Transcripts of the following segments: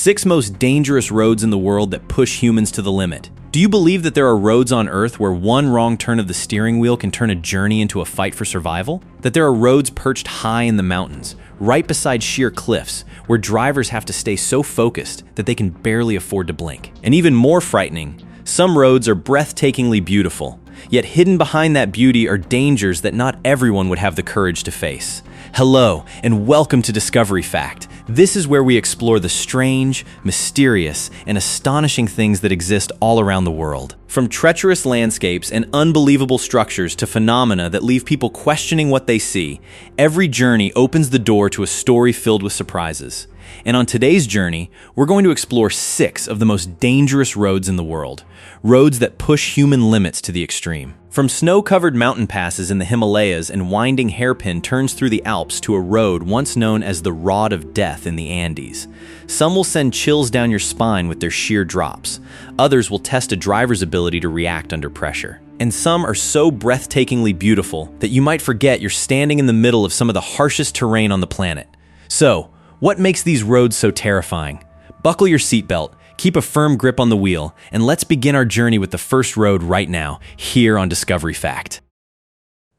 6 most dangerous roads in the world that push humans to the limit. Do you believe that there are roads on Earth where one wrong turn of the steering wheel can turn a journey into a fight for survival? That there are roads perched high in the mountains, right beside sheer cliffs, where drivers have to stay so focused that they can barely afford to blink? And even more frightening, some roads are breathtakingly beautiful, yet hidden behind that beauty are dangers that not everyone would have the courage to face. Hello, and welcome to Discovery Fact. This is where we explore the strange, mysterious, and astonishing things that exist all around the world. From treacherous landscapes and unbelievable structures to phenomena that leave people questioning what they see, every journey opens the door to a story filled with surprises. And on today's journey, we're going to explore 6 of the most dangerous roads in the world. Roads that push human limits to the extreme. From snow-covered mountain passes in the Himalayas and winding hairpin turns through the Alps to a road once known as the Rod of Death in the Andes. Some will send chills down your spine with their sheer drops. Others will test a driver's ability to react under pressure. And some are so breathtakingly beautiful that you might forget you're standing in the middle of some of the harshest terrain on the planet. So, what makes these roads so terrifying? Buckle your seatbelt, keep a firm grip on the wheel, and let's begin our journey with the first road right now, here on Discovery Fact.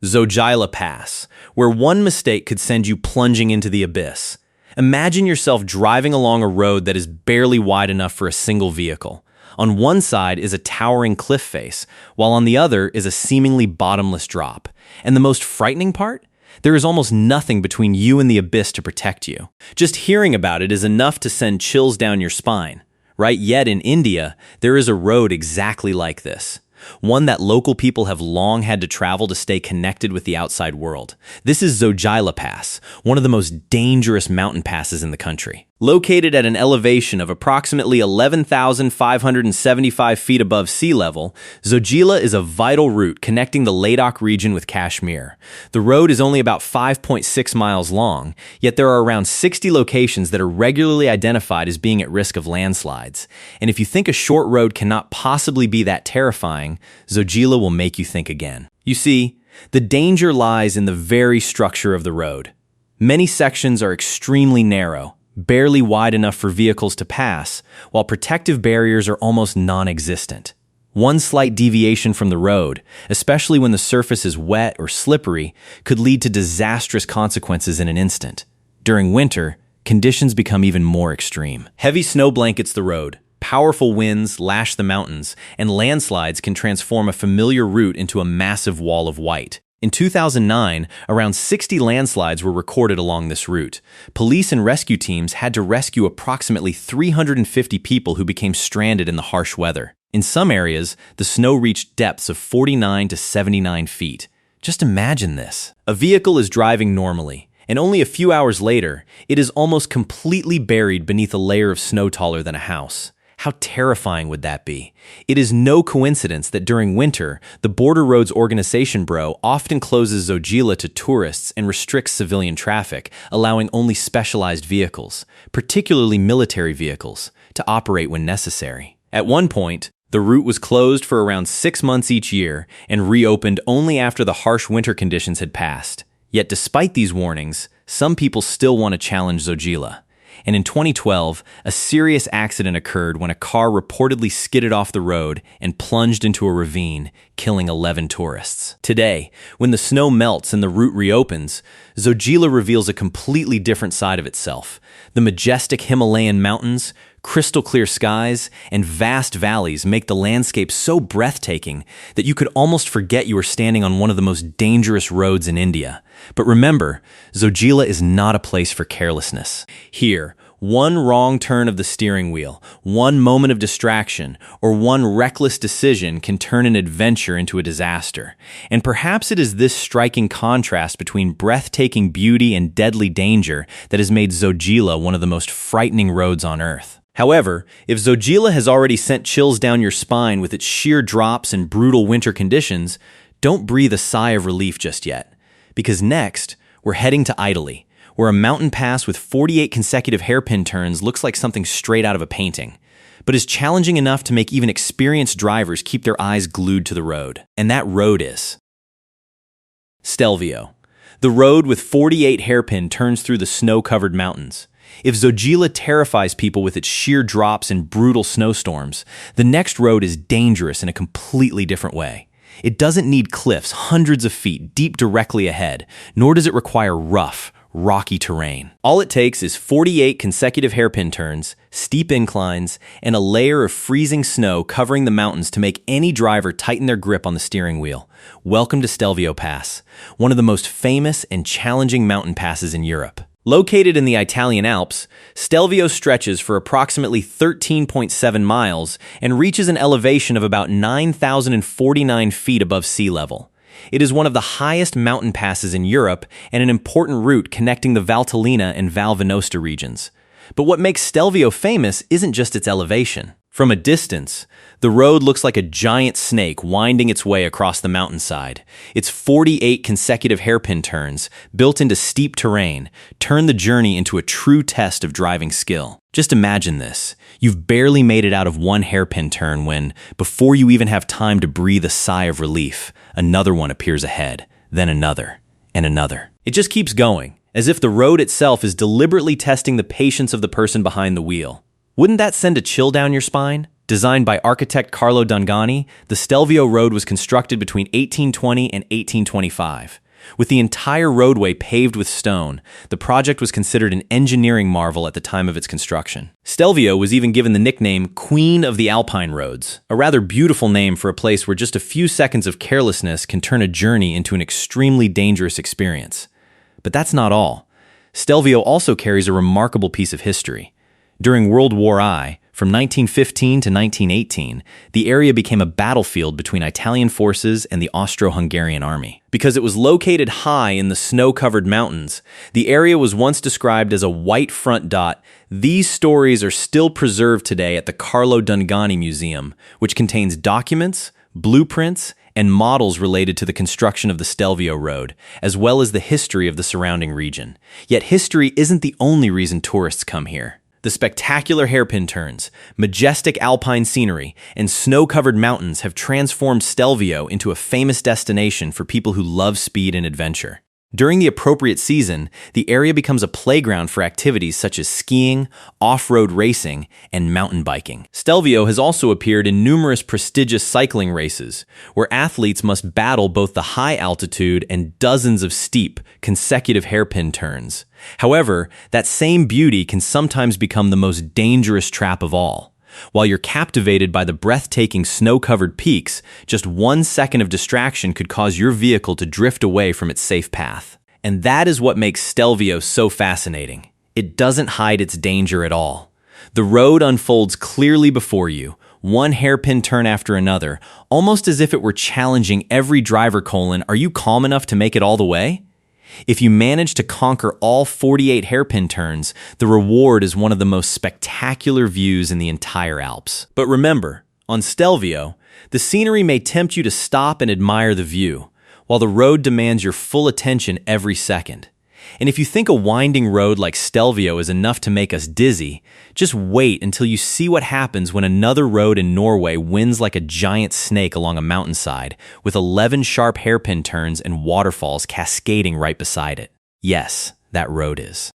Zojila Pass, where one mistake could send you plunging into the abyss. Imagine yourself driving along a road that is barely wide enough for a single vehicle. On one side is a towering cliff face, while on the other is a seemingly bottomless drop. And the most frightening part? There is almost nothing between you and the abyss to protect you. Just hearing about it is enough to send chills down your spine. Right? Yet in India, there is a road exactly like this. One that local people have long had to travel to stay connected with the outside world. This is Zojila Pass, one of the most dangerous mountain passes in the country. Located at an elevation of approximately 11,575 feet above sea level, Zojila is a vital route connecting the Ladakh region with Kashmir. The road is only about 5.6 miles long, yet there are around 60 locations that are regularly identified as being at risk of landslides. And if you think a short road cannot possibly be that terrifying, Zojila will make you think again. You see, the danger lies in the very structure of the road. Many sections are extremely narrow, barely wide enough for vehicles to pass, while protective barriers are almost non-existent. One slight deviation from the road, especially when the surface is wet or slippery, could lead to disastrous consequences in an instant. During winter, conditions become even more extreme. Heavy snow blankets the road, powerful winds lash the mountains, and landslides can transform a familiar route into a massive wall of white. In 2009, around 60 landslides were recorded along this route. Police and rescue teams had to rescue approximately 350 people who became stranded in the harsh weather. In some areas, the snow reached depths of 49 to 79 feet. Just imagine this. A vehicle is driving normally, and only a few hours later, it is almost completely buried beneath a layer of snow taller than a house. How terrifying would that be? It is no coincidence that during winter, the Border Roads Organization often closes Zojila to tourists and restricts civilian traffic, allowing only specialized vehicles, particularly military vehicles, to operate when necessary. At one point, the route was closed for around 6 months each year and reopened only after the harsh winter conditions had passed. Yet despite these warnings, some people still want to challenge Zojila. And in 2012, a serious accident occurred when a car reportedly skidded off the road and plunged into a ravine, killing 11 tourists. Today, when the snow melts and the route reopens, Zojila reveals a completely different side of itself. The majestic Himalayan mountains, crystal clear skies, and vast valleys make the landscape so breathtaking that you could almost forget you were standing on one of the most dangerous roads in India. But remember, Zojila is not a place for carelessness. Here, one wrong turn of the steering wheel, one moment of distraction, or one reckless decision can turn an adventure into a disaster. And perhaps it is this striking contrast between breathtaking beauty and deadly danger that has made Zojila one of the most frightening roads on Earth. However, if Zojila has already sent chills down your spine with its sheer drops and brutal winter conditions, don't breathe a sigh of relief just yet. Because next, we're heading to Italy, where a mountain pass with 48 consecutive hairpin turns looks like something straight out of a painting, but is challenging enough to make even experienced drivers keep their eyes glued to the road. And that road is Stelvio. The road with 48 hairpin turns through the snow-covered mountains. If Zojila terrifies people with its sheer drops and brutal snowstorms, the next road is dangerous in a completely different way. It doesn't need cliffs hundreds of feet deep directly ahead, nor does it require rough, rocky terrain. All it takes is 48 consecutive hairpin turns, steep inclines, and a layer of freezing snow covering the mountains to make any driver tighten their grip on the steering wheel. Welcome to Stelvio Pass, one of the most famous and challenging mountain passes in Europe. Located in the Italian Alps, Stelvio stretches for approximately 13.7 miles and reaches an elevation of about 9,049 feet above sea level. It is one of the highest mountain passes in Europe and an important route connecting the Valtellina and Val Venosta regions. But what makes Stelvio famous isn't just its elevation. From a distance, the road looks like a giant snake winding its way across the mountainside. Its 48 consecutive hairpin turns, built into steep terrain, turn the journey into a true test of driving skill. Just imagine this. You've barely made it out of one hairpin turn when, before you even have time to breathe a sigh of relief, another one appears ahead, then another, and another. It just keeps going, as if the road itself is deliberately testing the patience of the person behind the wheel. Wouldn't that send a chill down your spine? Designed by architect Carlo Dungani, the Stelvio Road was constructed between 1820 and 1825. With the entire roadway paved with stone, the project was considered an engineering marvel at the time of its construction. Stelvio was even given the nickname Queen of the Alpine Roads, a rather beautiful name for a place where just a few seconds of carelessness can turn a journey into an extremely dangerous experience. But that's not all. Stelvio also carries a remarkable piece of history. During World War I, from 1915 to 1918, the area became a battlefield between Italian forces and the Austro-Hungarian army. Because it was located high in the snow-covered mountains, the area was once described as a white front dot. These stories are still preserved today at the Carlo Dungani Museum, which contains documents, blueprints, and models related to the construction of the Stelvio Road, as well as the history of the surrounding region. Yet history isn't the only reason tourists come here. The spectacular hairpin turns, majestic alpine scenery, and snow-covered mountains have transformed Stelvio into a famous destination for people who love speed and adventure. During the appropriate season, the area becomes a playground for activities such as skiing, off-road racing, and mountain biking. Stelvio has also appeared in numerous prestigious cycling races, where athletes must battle both the high altitude and dozens of steep, consecutive hairpin turns. However, that same beauty can sometimes become the most dangerous trap of all. While you're captivated by the breathtaking snow-covered peaks, just 1 second of distraction could cause your vehicle to drift away from its safe path. And that is what makes Stelvio so fascinating. It doesn't hide its danger at all. The road unfolds clearly before you, one hairpin turn after another, almost as if it were challenging every driver: are you calm enough to make it all the way? If you manage to conquer all 48 hairpin turns, the reward is one of the most spectacular views in the entire Alps. But remember, on Stelvio, the scenery may tempt you to stop and admire the view, while the road demands your full attention every second. And if you think a winding road like Stelvio is enough to make us dizzy, just wait until you see what happens when another road in Norway winds like a giant snake along a mountainside, with 11 sharp hairpin turns and waterfalls cascading right beside it. Yes, that road is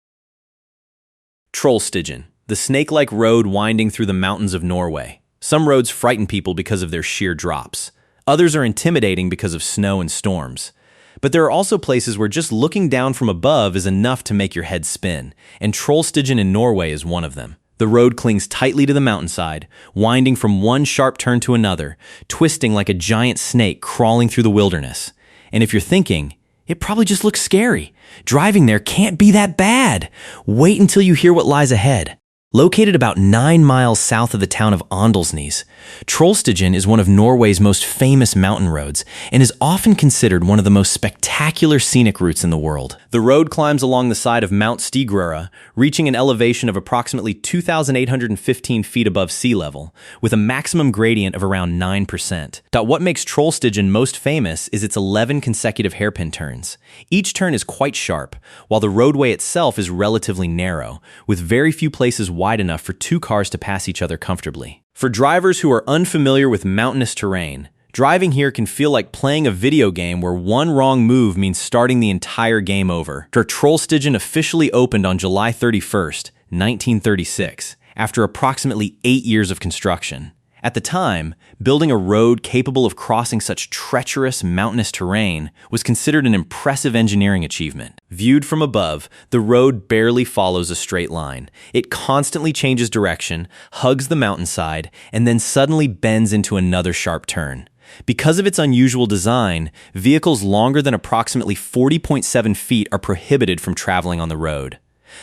Trollstigen, the snake-like road winding through the mountains of Norway. Some roads frighten people because of their sheer drops. Others are intimidating because of snow and storms. But there are also places where just looking down from above is enough to make your head spin, and Trollstigen in Norway is one of them. The road clings tightly to the mountainside, winding from one sharp turn to another, twisting like a giant snake crawling through the wilderness. And if you're thinking, it probably just looks scary, driving there can't be that bad, wait until you hear what lies ahead. Located about 9 miles south of the town of Åndalsnes, Trollstigen is one of Norway's most famous mountain roads and is often considered one of the most spectacular scenic routes in the world. The road climbs along the side of Mount Stigrøra, reaching an elevation of approximately 2,815 feet above sea level, with a maximum gradient of around 9%. What makes Trollstigen most famous is its 11 consecutive hairpin turns. Each turn is quite sharp, while the roadway itself is relatively narrow, with very few places wide enough for 2 cars to pass each other comfortably. For drivers who are unfamiliar with mountainous terrain, driving here can feel like playing a video game where one wrong move means starting the entire game over. Trollstigen officially opened on July 31st, 1936, after approximately 8 years of construction. At the time, building a road capable of crossing such treacherous, mountainous terrain was considered an impressive engineering achievement. Viewed from above, the road barely follows a straight line. It constantly changes direction, hugs the mountainside, and then suddenly bends into another sharp turn. Because of its unusual design, vehicles longer than approximately 40.7 feet are prohibited from traveling on the road.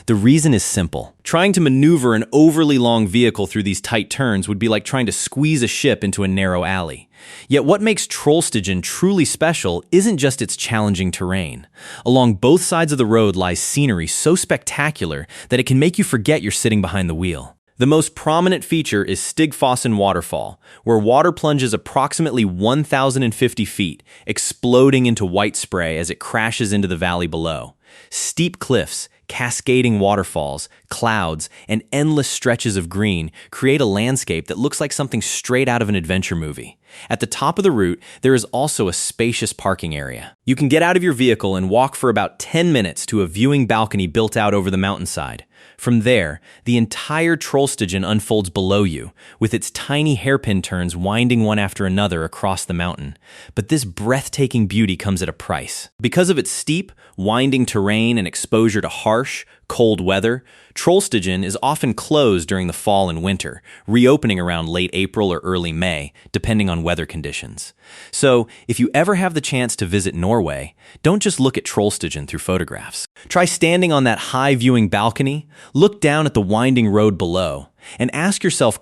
The reason is simple. Trying to maneuver an overly long vehicle through these tight turns would be like trying to squeeze a ship into a narrow alley. Yet what makes Trollstigen truly special isn't just its challenging terrain. Along both sides of the road lies scenery so spectacular that it can make you forget you're sitting behind the wheel. The most prominent feature is Stigfossen Waterfall, where water plunges approximately 1,050 feet, exploding into white spray as it crashes into the valley below. Steep cliffs, cascading waterfalls, clouds, and endless stretches of green create a landscape that looks like something straight out of an adventure movie. At the top of the route, there is also a spacious parking area. You can get out of your vehicle and walk for about 10 minutes to a viewing balcony built out over the mountainside. From there, the entire Trollstigen unfolds below you, with its tiny hairpin turns winding one after another across the mountain. But this breathtaking beauty comes at a price. Because of its steep, winding terrain and exposure to harsh, cold weather, Trollstigen is often closed during the fall and winter, reopening around late April or early May, depending on weather conditions. So, if you ever have the chance to visit Norway, don't just look at Trollstigen through photographs. Try standing on that high viewing balcony, look down at the winding road below, and ask yourself,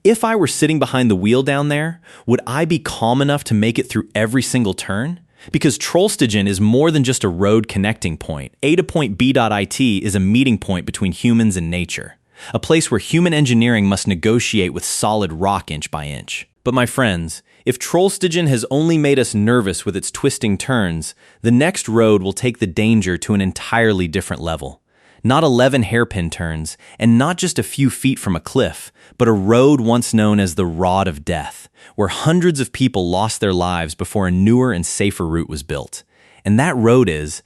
if I were sitting behind the wheel down there, would I be calm enough to make it through every single turn? Because Trollstigen is more than just a road connecting point. A to point B.it is a meeting point between humans and nature, a place where human engineering must negotiate with solid rock inch by inch. But my friends, if Trollstigen has only made us nervous with its twisting turns, the next road will take the danger to an entirely different level. Not 11 hairpin turns, and not just a few feet from a cliff, but a road once known as the Rod of Death, where hundreds of people lost their lives before a newer and safer route was built. And that road is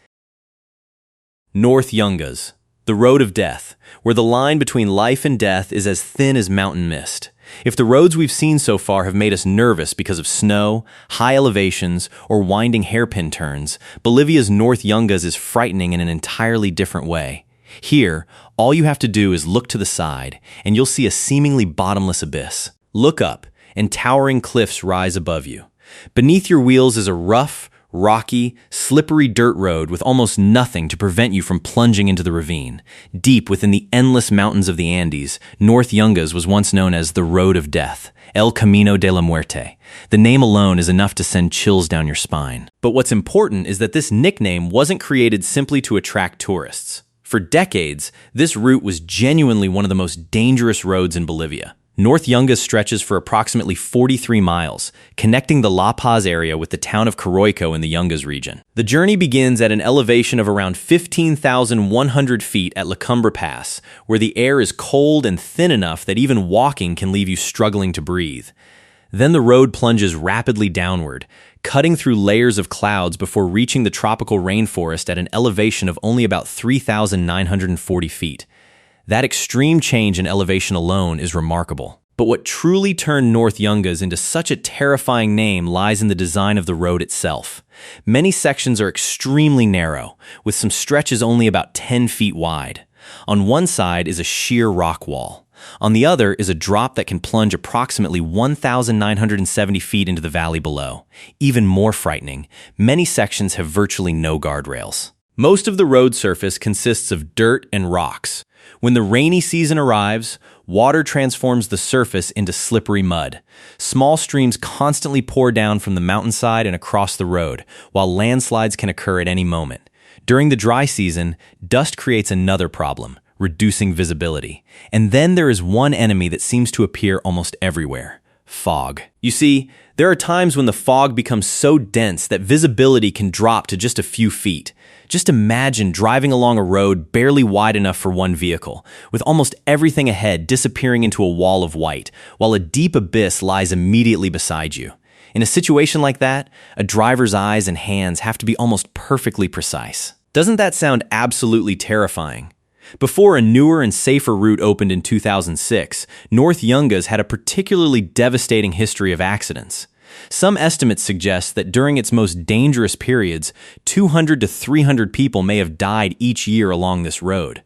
North Ljungas, the Road of Death, where the line between life and death is as thin as mountain mist. If the roads we've seen so far have made us nervous because of snow, high elevations, or winding hairpin turns, Bolivia's North Ljungas is frightening in an entirely different way. Here, all you have to do is look to the side, and you'll see a seemingly bottomless abyss. Look up, and towering cliffs rise above you. Beneath your wheels is a rough, rocky, slippery dirt road with almost nothing to prevent you from plunging into the ravine. Deep within the endless mountains of the Andes, North Ljungas was once known as the Road of Death, El Camino de la Muerte. The name alone is enough to send chills down your spine. But what's important is that this nickname wasn't created simply to attract tourists. For decades, this route was genuinely one of the most dangerous roads in Bolivia. North Ljungas stretches for approximately 43 miles, connecting the La Paz area with the town of Coroico in the Ljungas region. The journey begins at an elevation of around 15,100 feet at La Cumbre Pass, where the air is cold and thin enough that even walking can leave you struggling to breathe. Then the road plunges rapidly downward, cutting through layers of clouds before reaching the tropical rainforest at an elevation of only about 3,940 feet. That extreme change in elevation alone is remarkable. But what truly turned North Ljungas into such a terrifying name lies in the design of the road itself. Many sections are extremely narrow, with some stretches only about 10 feet wide. On one side is a sheer rock wall. On the other is a drop that can plunge approximately 1,970 feet into the valley below. Even more frightening, many sections have virtually no guardrails. Most of the road surface consists of dirt and rocks. When the rainy season arrives, water transforms the surface into slippery mud. Small streams constantly pour down from the mountainside and across the road, while landslides can occur at any moment. During the dry season, dust creates another problem, reducing visibility. And then there is one enemy that seems to appear almost everywhere: fog. You see, there are times when the fog becomes so dense that visibility can drop to just a few feet. Just imagine driving along a road barely wide enough for one vehicle, with almost everything ahead disappearing into a wall of white, while a deep abyss lies immediately beside you. In a situation like that, a driver's eyes and hands have to be almost perfectly precise. Doesn't that sound absolutely terrifying? Before a newer and safer route opened in 2006, North Yungas had a particularly devastating history of accidents. Some estimates suggest that during its most dangerous periods, 200 to 300 people may have died each year along this road.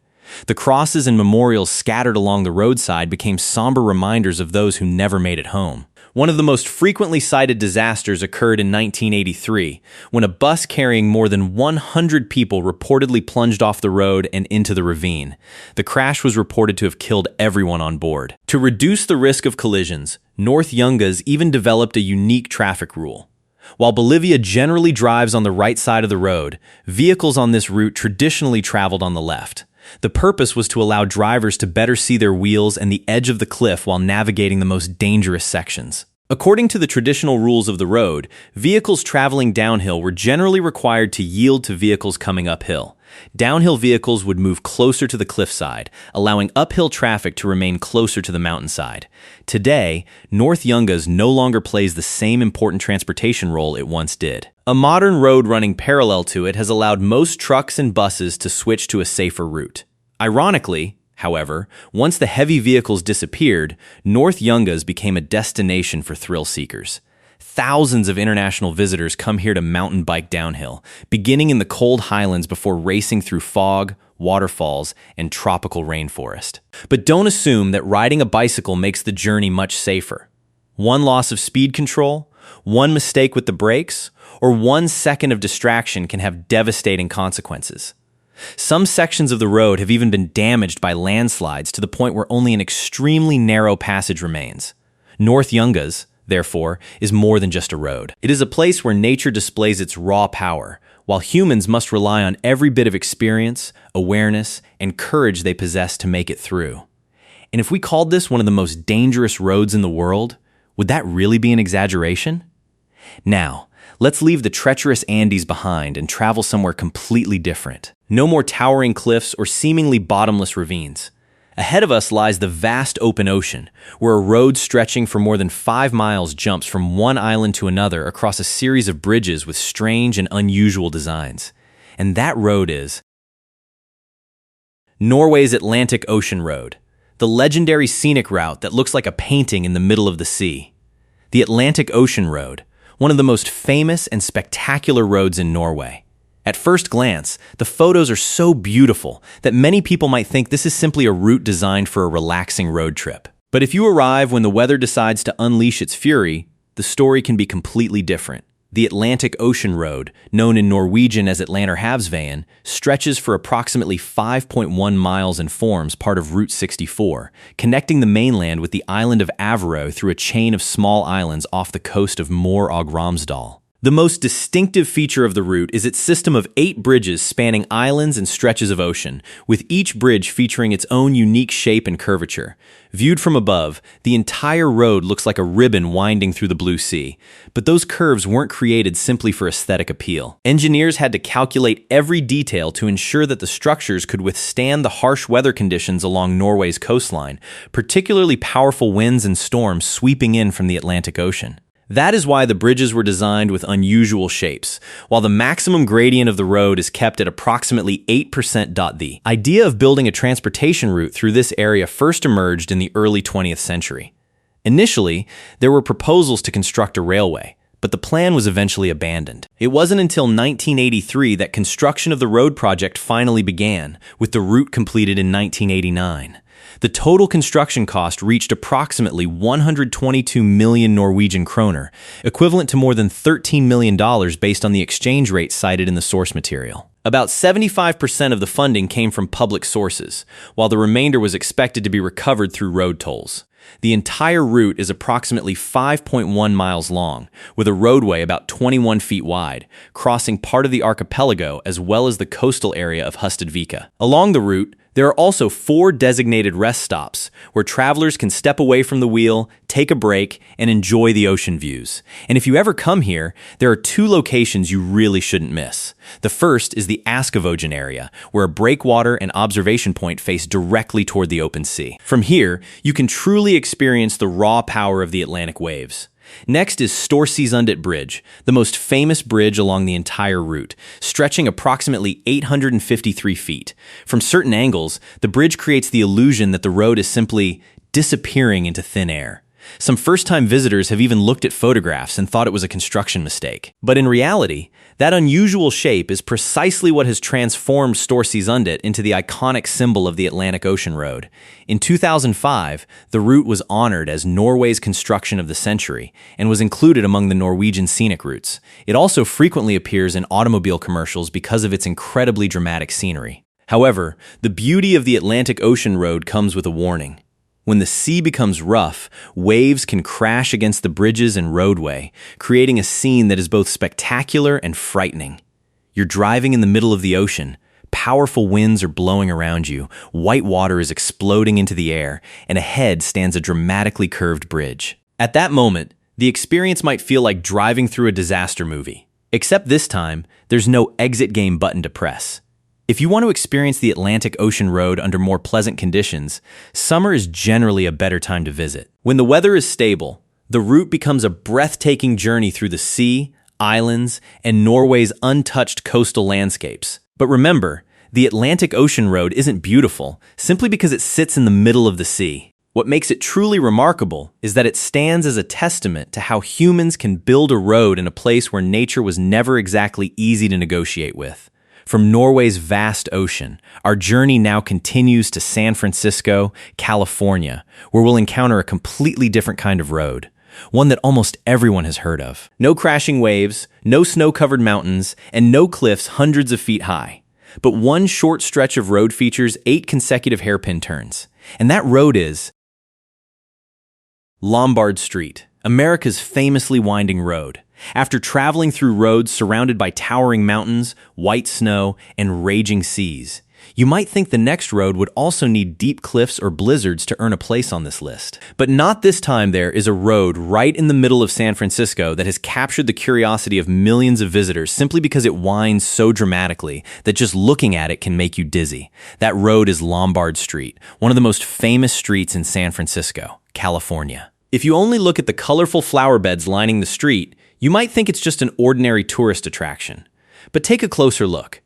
The crosses and memorials scattered along the roadside became somber reminders of those who never made it home. One of the most frequently cited disasters occurred in 1983, when a bus carrying more than 100 people reportedly plunged off the road and into the ravine. The crash was reported to have killed everyone on board. To reduce the risk of collisions, North Yungas even developed a unique traffic rule. While Bolivia generally drives on the right side of the road, vehicles on this route traditionally traveled on the left. The purpose was to allow drivers to better see their wheels and the edge of the cliff while navigating the most dangerous sections. According to the traditional rules of the road, vehicles traveling downhill were generally required to yield to vehicles coming uphill. Downhill vehicles would move closer to the cliffside, allowing uphill traffic to remain closer to the mountainside. Today, North Yungas no longer plays the same important transportation role it once did. A modern road running parallel to it has allowed most trucks and buses to switch to a safer route. Ironically, however, once the heavy vehicles disappeared, North Yungas became a destination for thrill seekers. Thousands of international visitors come here to mountain bike downhill, beginning in the cold highlands before racing through fog, waterfalls, and tropical rainforest. But don't assume that riding a bicycle makes the journey much safer. One loss of speed control, one mistake with the brakes, or 1 second of distraction can have devastating consequences. Some sections of the road have even been damaged by landslides to the point where only an extremely narrow passage remains. North Yungas, therefore, is more than just a road. It is a place where nature displays its raw power, while humans must rely on every bit of experience, awareness, and courage they possess to make it through. And if we called this one of the most dangerous roads in the world, would that really be an exaggeration? Now, let's leave the treacherous Andes behind and travel somewhere completely different. No more towering cliffs or seemingly bottomless ravines. Ahead of us lies the vast open ocean, where a road stretching for more than 5 miles jumps from one island to another across a series of bridges with strange and unusual designs. And that road is Norway's Atlantic Ocean Road, the legendary scenic route that looks like a painting in the middle of the sea. The Atlantic Ocean Road, one of the most famous and spectacular roads in Norway. At first glance, the photos are so beautiful that many people might think this is simply a route designed for a relaxing road trip. But if you arrive when the weather decides to unleash its fury, the story can be completely different. The Atlantic Ocean Road, known in Norwegian as Atlanterhavsveien, stretches for approximately 5.1 miles and forms part of Route 64, connecting the mainland with the island of Averøy through a chain of small islands off the coast of Møre og Romsdal. The most distinctive feature of the route is its system of 8 bridges spanning islands and stretches of ocean, with each bridge featuring its own unique shape and curvature. Viewed from above, the entire road looks like a ribbon winding through the blue sea. But those curves weren't created simply for aesthetic appeal. Engineers had to calculate every detail to ensure that the structures could withstand the harsh weather conditions along Norway's coastline, particularly powerful winds and storms sweeping in from the Atlantic Ocean. That is why the bridges were designed with unusual shapes, while the maximum gradient of the road is kept at approximately 8%. The idea of building a transportation route through this area first emerged in the early 20th century. Initially, there were proposals to construct a railway, but the plan was eventually abandoned. It wasn't until 1983 that construction of the road project finally began, with the route completed in 1989. The total construction cost reached approximately 122 million Norwegian kroner, equivalent to more than $13 million based on the exchange rate cited in the source material. About 75% of the funding came from public sources, while the remainder was expected to be recovered through road tolls. The entire route is approximately 5.1 miles long, with a roadway about 21 feet wide, crossing part of the archipelago as well as the coastal area of Hustadvika. Along the route, there are also 4 designated rest stops where travelers can step away from the wheel, take a break, and enjoy the ocean views. And if you ever come here, there are 2 locations you really shouldn't miss. The first is the Askavogen area, where a breakwater and observation point face directly toward the open sea. From here, you can truly experience the raw power of the Atlantic waves. Next is surprises.And Bridge, the most famous bridge along the entire route, stretching approximately 853 feet. From certain angles, the bridge creates the illusion that the road is simply disappearing into thin air. Some first-time visitors have even looked at photographs and thought it was a construction mistake. But in reality, that unusual shape is precisely what has transformed surprises.And into the iconic symbol of the Atlantic Ocean Road. In 2005, the route was honored as Norway's construction of the century and was included among the Norwegian scenic routes. It also frequently appears in automobile commercials because of its incredibly dramatic scenery. However, the beauty of the Atlantic Ocean Road comes with a warning. When the sea becomes rough, waves can crash against the bridges and roadway, creating a scene that is both spectacular and frightening. You're driving in the middle of the ocean, powerful winds are blowing around you, white water is exploding into the air, and ahead stands a dramatically curved bridge. At that moment, the experience might feel like driving through a disaster movie. Except this time, there's no exit game button to press. If you want to experience the Atlantic Ocean Road under more pleasant conditions, summer is generally a better time to visit. When the weather is stable, the route becomes a breathtaking journey through the sea, islands, and Norway's untouched coastal landscapes. But remember, the Atlantic Ocean Road isn't beautiful simply because it sits in the middle of the sea. What makes it truly remarkable is that it stands as a testament to how humans can build a road in a place where nature was never exactly easy to negotiate with. From Norway's vast ocean, our journey now continues to San Francisco, California, where we'll encounter a completely different kind of road, one that almost everyone has heard of. No crashing waves, no snow-covered mountains, and no cliffs hundreds of feet high. But one short stretch of road features 8 consecutive hairpin turns, and that road is Lombard Street, America's famously winding road. After traveling through roads surrounded by towering mountains, white snow, and raging seas, you might think the next road would also need deep cliffs or blizzards to earn a place on this list. But not this time. There is a road right in the middle of San Francisco that has captured the curiosity of millions of visitors simply because it winds so dramatically that just looking at it can make you dizzy. That road is Lombard Street, one of the most famous streets in San Francisco, California. If you only look at the colorful flower beds lining the street, you might think it's just an ordinary tourist attraction. But take a closer look.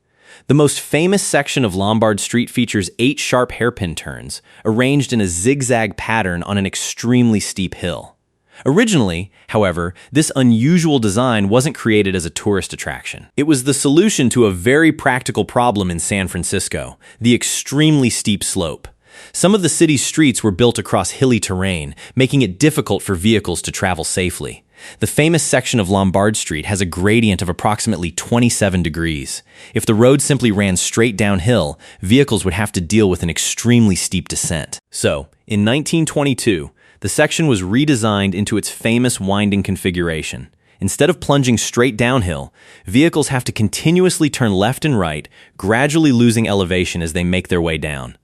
The most famous section of Lombard Street features 8 sharp hairpin turns, arranged in a zigzag pattern on an extremely steep hill. Originally, however, this unusual design wasn't created as a tourist attraction. It was the solution to a very practical problem in San Francisco, the extremely steep slope. Some of the city's streets were built across hilly terrain, making it difficult for vehicles to travel safely. The famous section of Lombard Street has a gradient of approximately 27 degrees. If the road simply ran straight downhill, vehicles would have to deal with an extremely steep descent. So, in 1922, the section was redesigned into its famous winding configuration. Instead of plunging straight downhill, vehicles have to continuously turn left and right, gradually losing elevation as they make their way down.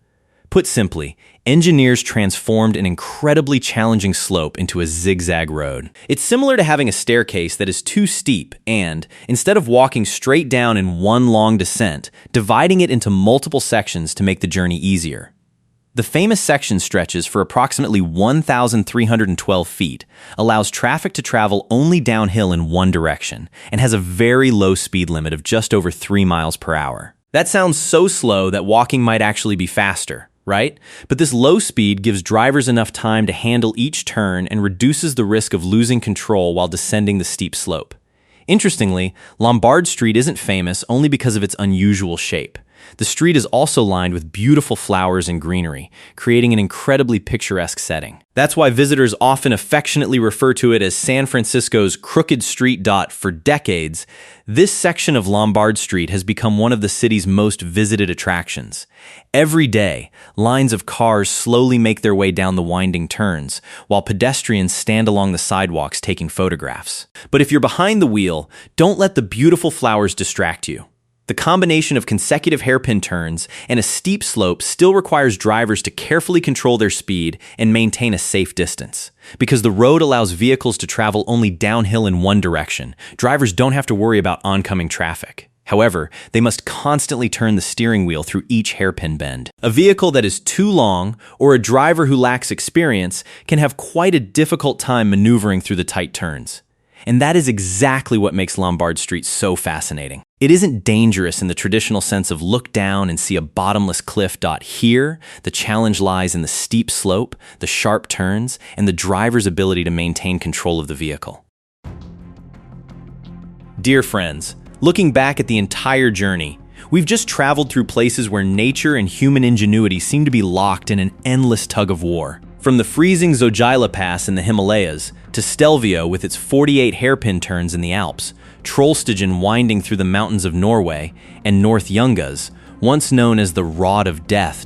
Put simply, engineers transformed an incredibly challenging slope into a zigzag road. It's similar to having a staircase that is too steep and, instead of walking straight down in one long descent, dividing it into multiple sections to make the journey easier. The famous section stretches for approximately 1,312 feet, allows traffic to travel only downhill in one direction, and has a very low speed limit of just over 3 miles per hour. That sounds so slow that walking might actually be faster, right? But this low speed gives drivers enough time to handle each turn and reduces the risk of losing control while descending the steep slope. Interestingly, Lombard Street isn't famous only because of its unusual shape. The street is also lined with beautiful flowers and greenery, creating an incredibly picturesque setting. That's why visitors often affectionately refer to it as San Francisco's Crooked Street. For decades, this section of Lombard Street has become one of the city's most visited attractions. Every day, lines of cars slowly make their way down the winding turns, while pedestrians stand along the sidewalks taking photographs. But if you're behind the wheel, don't let the beautiful flowers distract you. The combination of consecutive hairpin turns and a steep slope still requires drivers to carefully control their speed and maintain a safe distance. Because the road allows vehicles to travel only downhill in one direction, drivers don't have to worry about oncoming traffic. However, they must constantly turn the steering wheel through each hairpin bend. A vehicle that is too long, or a driver who lacks experience, can have quite a difficult time maneuvering through the tight turns. And that is exactly what makes Lombard Street so fascinating. It isn't dangerous in the traditional sense of look down and see a bottomless cliff. Here, the challenge lies in the steep slope, the sharp turns, and the driver's ability to maintain control of the vehicle. Dear friends, looking back at the entire journey, we've just traveled through places where nature and human ingenuity seem to be locked in an endless tug of war. From the freezing Zojila Pass in the Himalayas to Stelvio with its 48 hairpin turns in the Alps, Trollstigen winding through the mountains of Norway, and North Ljungas, once known as the Rod of Death.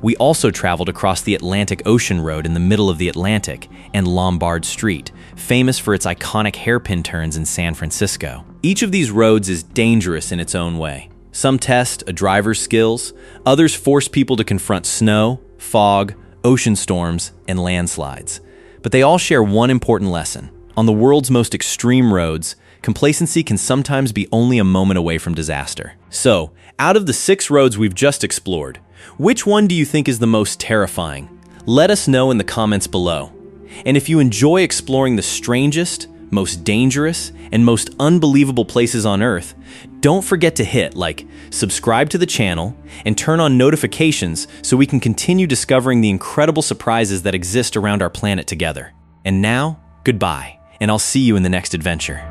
We also traveled across the Atlantic Ocean Road in the middle of the Atlantic and Lombard Street, famous for its iconic hairpin turns in San Francisco. Each of these roads is dangerous in its own way. Some test a driver's skills, others force people to confront snow, fog, ocean storms, and landslides. But they all share one important lesson. On the world's most extreme roads, complacency can sometimes be only a moment away from disaster. So, out of the 6 roads we've just explored, which one do you think is the most terrifying? Let us know in the comments below. And if you enjoy exploring the strangest, most dangerous, and most unbelievable places on Earth, don't forget to hit like, subscribe to the channel, and turn on notifications so we can continue discovering the incredible surprises that exist around our planet together. And now, goodbye, and I'll see you in the next adventure.